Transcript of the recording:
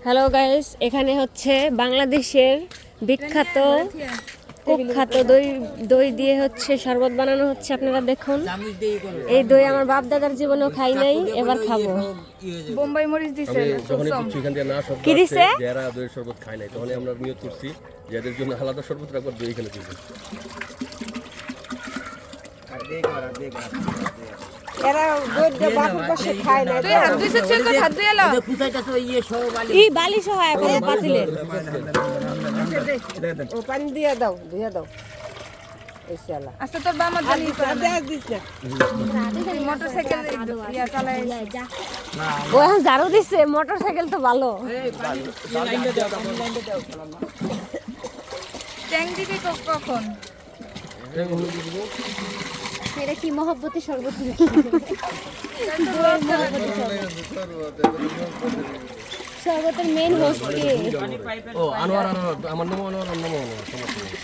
Hello guys, এখানে হচ্ছে বাংলাদেশের বিখ্যাত কুখ্যাত দই দিয়ে হচ্ছে শরবত বানানো হচ্ছে। আপনারা দেখুন, এই দই আমার বাপ দাদার জীবনেও খাই নাই, এবার খাবো। বোম্বাই মরিচ দিছে যখনই বুঝছি এখান থেকে না শব্দ কি দিছে? আসছে, যারা দইয়ের শরবত খায় নাই, তখনই আমরা নিয়ত করছি যাদের জন্য আলাদা শরবত রাখবার দই এখানে দিব। এরা দইটা বাপুর পাশে খায় না। তুই হাত দিছিস চেক কর হাত দিয়ে এলো ই বালি সহ এখন পাতিলের ও পানি দিয়ে দাও, ধুয়ে দাও। এই শালা আচ্ছা তোর বাবা জানি দেখ দিস না। মোটরসাইকেল ইয়া চালায় ও এখন ঝাড়ু দিচ্ছে। মোটরসাইকেল তো ভালো। ট্যাঙ্ক দিবি কখন? এটা কি মহব্বতের শরবত? শরবতের মেইন হোস্ট কে? ও আনোয়ার, আমার নাম আনোয়ার, সমস্যা নেই।